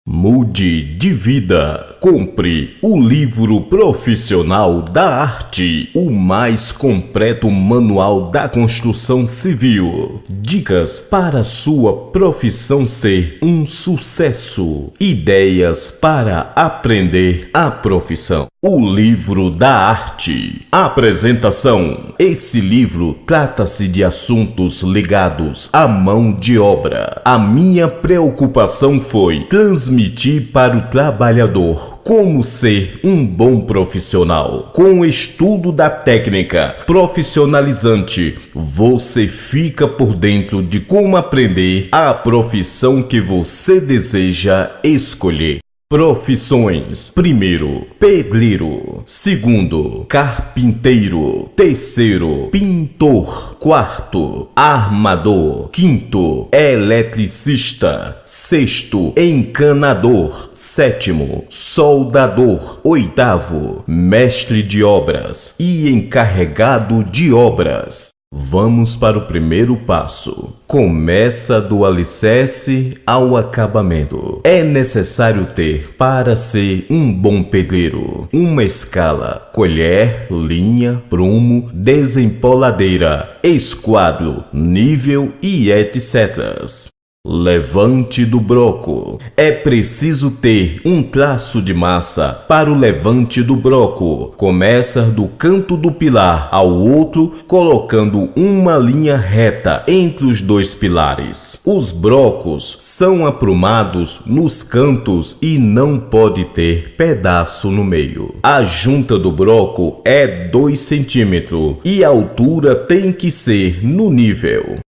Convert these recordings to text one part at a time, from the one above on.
Mude de vida. Compre o livro profissional da arte, o mais completo manual da construção civil. Dicas para sua profissão ser um sucesso. Ideias para aprender a profissão. O livro da arte. Apresentação. Esse livro trata-se de assuntos ligados à mão de obra. A minha preocupação foi transmitir para o trabalhador como ser um bom profissional. Com o estudo da técnica profissionalizante, você fica por dentro de como aprender a profissão que você deseja escolher. Profissões: primeiro, pedreiro; segundo, carpinteiro; terceiro, pintor; quarto, armador; quinto, eletricista; sexto, encanador; sétimo, soldador; oitavo, mestre de obras e encarregado de obras. Vamos para o primeiro passo. Começa do alicerce ao acabamento. É necessário ter, para ser um bom pedreiro, uma escala, colher, linha, prumo, desempoladeira, esquadro, nível e etc. Levante do broco. É preciso ter um traço de massa para o levante do broco. Começa do canto do pilar ao outro, colocando uma linha reta entre os dois pilares. Os brocos são aprumados nos cantos e não pode ter pedaço no meio. A junta do broco é 2 centímetros e a altura tem que ser no nível.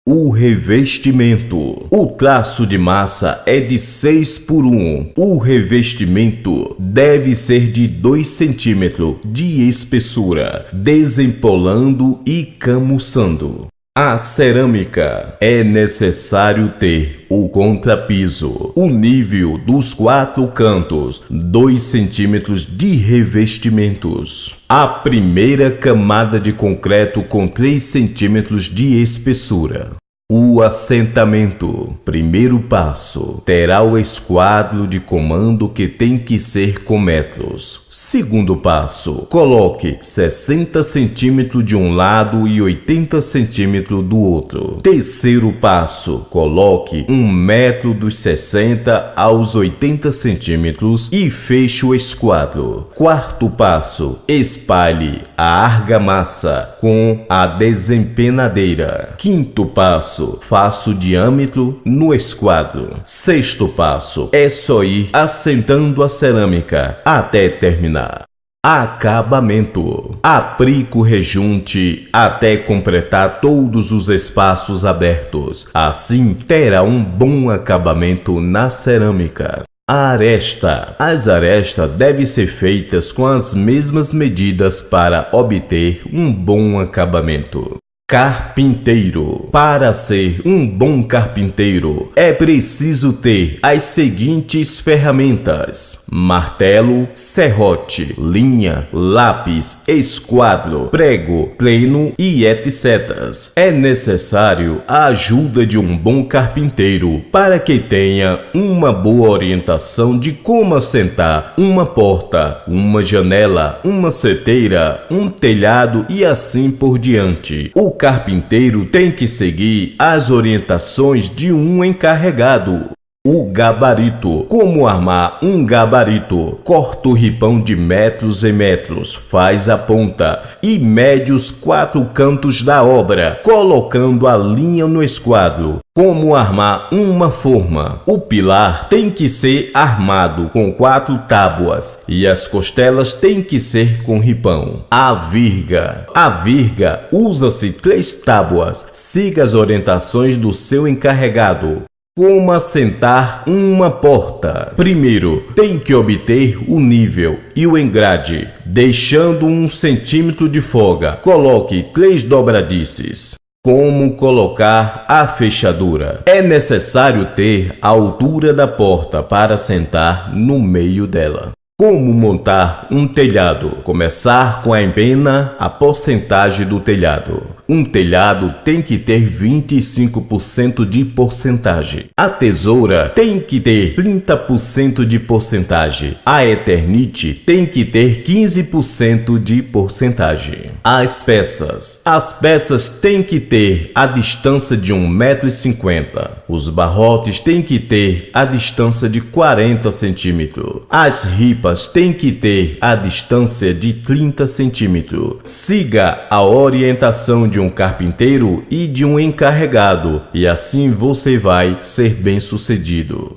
O revestimento. O traço de massa é de 6x1. O revestimento deve ser de 2 centímetros de espessura, desempolando e camuçando. A cerâmica. É necessário ter o contrapiso, o nível dos 4 cantos, 2 centímetros de revestimentos. A primeira camada de concreto com 3 centímetros de espessura. O assentamento. Primeiro passo. Terá o esquadro de comando que tem que ser com metros. Segundo passo. Coloque 60 centímetros de um lado e 80 centímetros do outro. Terceiro passo. Coloque 1 metro dos 60 aos 80 centímetros e feche o esquadro. Quarto passo. Espalhe a argamassa com a desempenadeira. Quinto passo. Faça o diâmetro no esquadro. Sexto passo. É só ir assentando a cerâmica até terminar. Acabamento. Aplique o rejunte até completar todos os espaços abertos. Assim terá um bom acabamento na cerâmica. Aresta. As arestas devem ser feitas com as mesmas medidas para obter um bom acabamento. Carpinteiro. Para ser um bom carpinteiro, é preciso ter as seguintes ferramentas: martelo, serrote, linha, lápis, esquadro, prego, pleno e etc. É necessário a ajuda de um bom carpinteiro para que tenha uma boa orientação de como assentar uma porta, uma janela, uma seteira, um telhado e assim por diante. O carpinteiro tem que seguir as orientações de um encarregado. O gabarito. Como armar um gabarito? Corta o ripão de metros em metros, faz a ponta e mede os 4 cantos da obra, colocando a linha no esquadro. Como armar uma forma? O pilar tem que ser armado com 4 tábuas e as costelas têm que ser com ripão. A virga. A virga usa-se 3 tábuas. Siga as orientações do seu encarregado. Como assentar uma porta? Primeiro, tem que obter o nível e o engrade, deixando 1 centímetro de folga. Coloque 3 dobradiças. Como colocar a fechadura? É necessário ter a altura da porta para sentar no meio dela. Como montar um telhado? Começar com a empena, a porcentagem do telhado. Um telhado tem que ter 25% de porcentagem. A tesoura tem que ter 30% de porcentagem. A Eternit tem que ter 15% de porcentagem. As peças têm que ter a distância de 1,50 m. Os barrotes têm que ter a distância de 40 cm. As ripas têm que ter a distância de 30 cm. Siga a orientação de um carpinteiro e de um encarregado, e assim você vai ser bem-sucedido.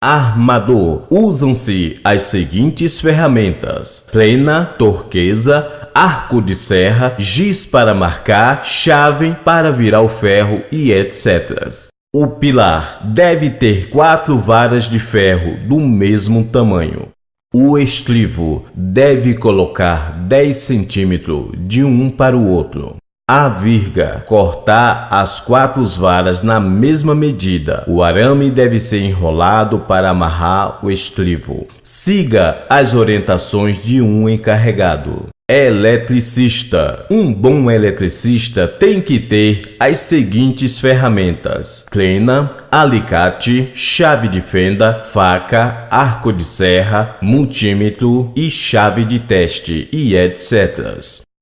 Armador. Usam-se as seguintes ferramentas: plena, torqueza, arco de serra, giz para marcar, chave para virar o ferro e etc. O pilar deve ter 4 varas de ferro do mesmo tamanho. O estrivo deve colocar 10 cm de um para o outro. A virga, cortar as 4 varas na mesma medida. O arame deve ser enrolado para amarrar o estrivo. Siga as orientações de um encarregado. Eletricista. Um bom eletricista tem que ter as seguintes ferramentas: plena, alicate, chave de fenda, faca, arco de serra, multímetro e chave de teste e etc.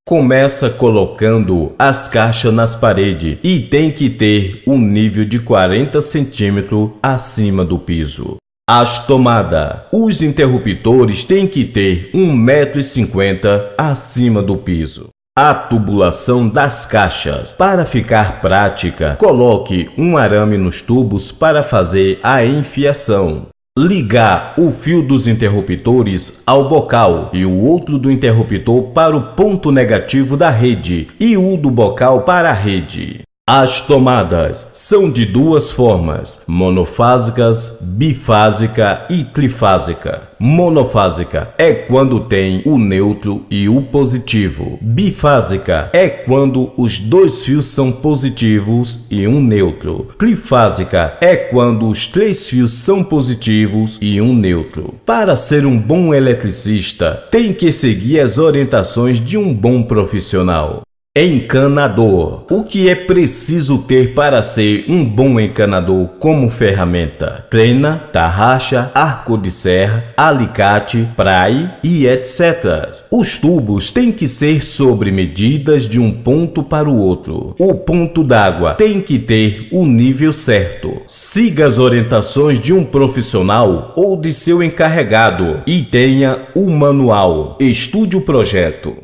Começa colocando as caixas nas paredes e tem que ter um nível de 40 cm acima do piso. As tomadas. Os interruptores têm que ter 1,50 m acima do piso. A tubulação das caixas. Para ficar prática, coloque um arame nos tubos para fazer a enfiação. Ligar o fio dos interruptores ao bocal e o outro do interruptor para o ponto negativo da rede e o do bocal para a rede. As tomadas são de 2 formas: monofásicas, bifásica e trifásica. Monofásica é quando tem o neutro e o positivo. Bifásica é quando os 2 fios são positivos e um neutro. Trifásica é quando os 3 fios são positivos e um neutro. Para ser um bom eletricista, tem que seguir as orientações de um bom profissional. Encanador. O que é preciso ter para ser um bom encanador como ferramenta? Plena, tarraxa, arco de serra, alicate, praie e etc. Os tubos têm que ser sobre medidas de um ponto para o outro. O ponto d'água tem que ter o nível certo. Siga as orientações de um profissional ou de seu encarregado e tenha o manual. Estude o projeto.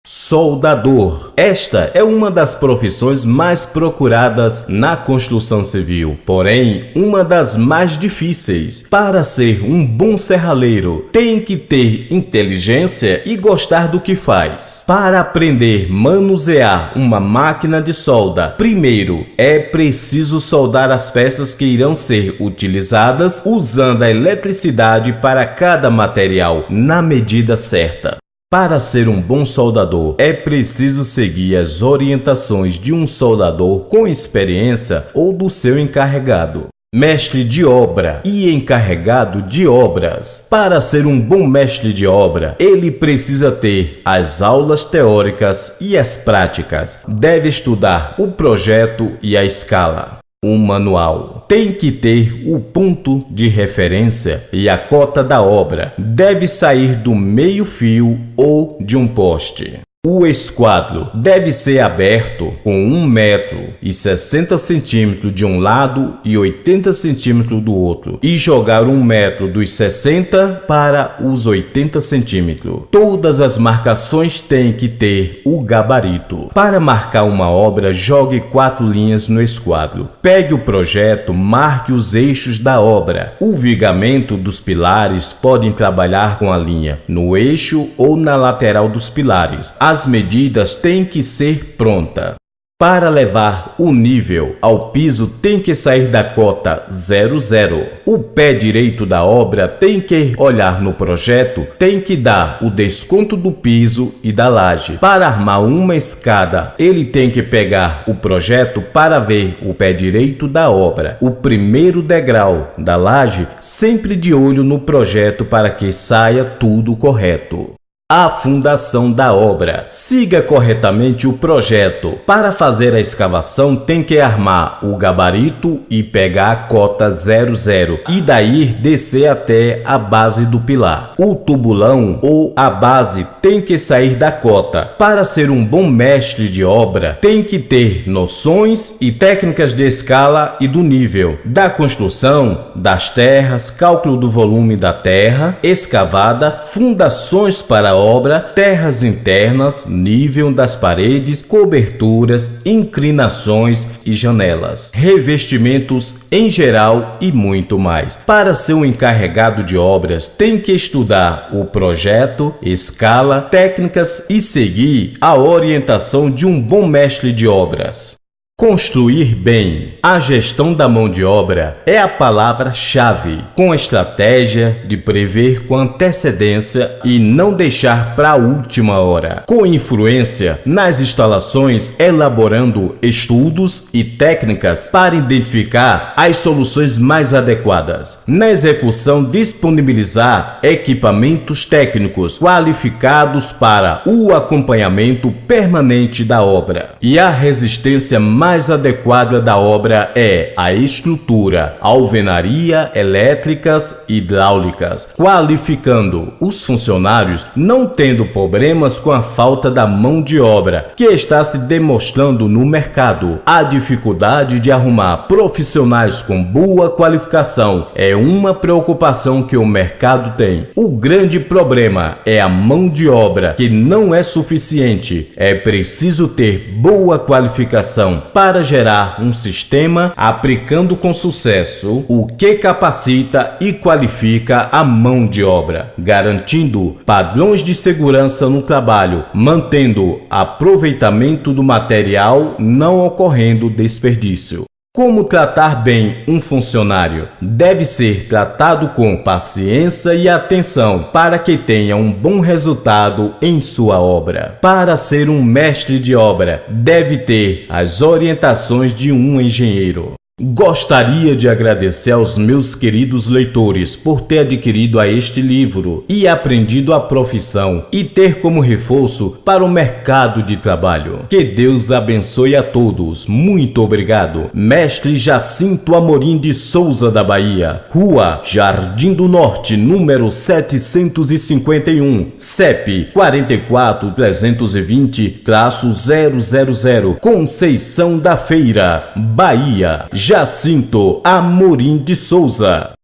Soldador. Esta é uma das profissões mais procuradas na construção civil, porém uma das mais difíceis. Para ser um bom serralheiro, tem que ter inteligência e gostar do que faz. Para aprender a manusear uma máquina de solda, primeiro é preciso soldar as peças que irão ser utilizadas usando a eletricidade para cada material na medida certa. Para ser um bom soldador, é preciso seguir as orientações de um soldador com experiência ou do seu encarregado. Mestre de obra e encarregado de obras. Para ser um bom mestre de obra, ele precisa ter as aulas teóricas e as práticas. Deve estudar o projeto e a escala. Um manual tem que ter o ponto de referência e a cota da obra. Deve sair do meio-fio ou de um poste. O esquadro deve ser aberto com 1,60 m de um lado e 80 cm do outro e jogar 1 m dos 60 para os 80 cm. Todas as marcações têm que ter o gabarito. Para marcar uma obra, jogue 4 linhas no esquadro. Pegue o projeto, marque os eixos da obra. O vigamento dos pilares podem trabalhar com a linha no eixo ou na lateral dos pilares. As medidas têm que ser prontas. Para levar o nível ao piso tem que sair da cota 00. O pé direito da obra tem que olhar no projeto, tem que dar o desconto do piso e da laje. Para armar uma escada, ele tem que pegar o projeto para ver o pé direito da obra, o primeiro degrau da laje, sempre de olho no projeto para que saia tudo correto. A fundação da obra. Siga corretamente o projeto. Para fazer a escavação, tem que armar o gabarito e pegar a cota 00 e daí descer até a base do pilar. O tubulão ou a base tem que sair da cota. Para ser um bom mestre de obra, tem que ter noções e técnicas de escala e do nível, da construção, das terras, cálculo do volume da terra escavada, fundações para a obra, terras internas, nível das paredes, coberturas, inclinações e janelas, revestimentos em geral e muito mais. Para ser um encarregado de obras, tem que estudar o projeto, escala, técnicas e seguir a orientação de um bom mestre de obras. Construir bem. A gestão da mão de obra é a palavra-chave, com a estratégia de prever com antecedência e não deixar para a última hora. Com influência nas instalações, elaborando estudos e técnicas para identificar as soluções mais adequadas. Na execução, disponibilizar equipamentos técnicos qualificados para o acompanhamento permanente da obra. E a resistência mais adequada da obra é a estrutura, alvenaria, elétricas e hidráulicas, qualificando os funcionários, não tendo problemas com a falta da mão de obra que está se demonstrando no mercado. A dificuldade de arrumar profissionais com boa qualificação é uma preocupação que o mercado tem. O grande problema é a mão de obra, que não é suficiente. É preciso ter boa qualificação para gerar um sistema aplicando com sucesso o que capacita e qualifica a mão de obra, garantindo padrões de segurança no trabalho, mantendo aproveitamento do material, não ocorrendo desperdício. Como tratar bem um funcionário? Deve ser tratado com paciência e atenção para que tenha um bom resultado em sua obra. Para ser um mestre de obra, deve ter as orientações de um engenheiro. Gostaria de agradecer aos meus queridos leitores por ter adquirido este livro e aprendido a profissão e ter como reforço para o mercado de trabalho. Que Deus abençoe a todos. Muito obrigado. Mestre Jacinto Amorim de Souza da Bahia, Rua Jardim do Norte, número 751, CEP 44.320-000, Conceição da Feira, Bahia. Jacinto Amorim de Souza.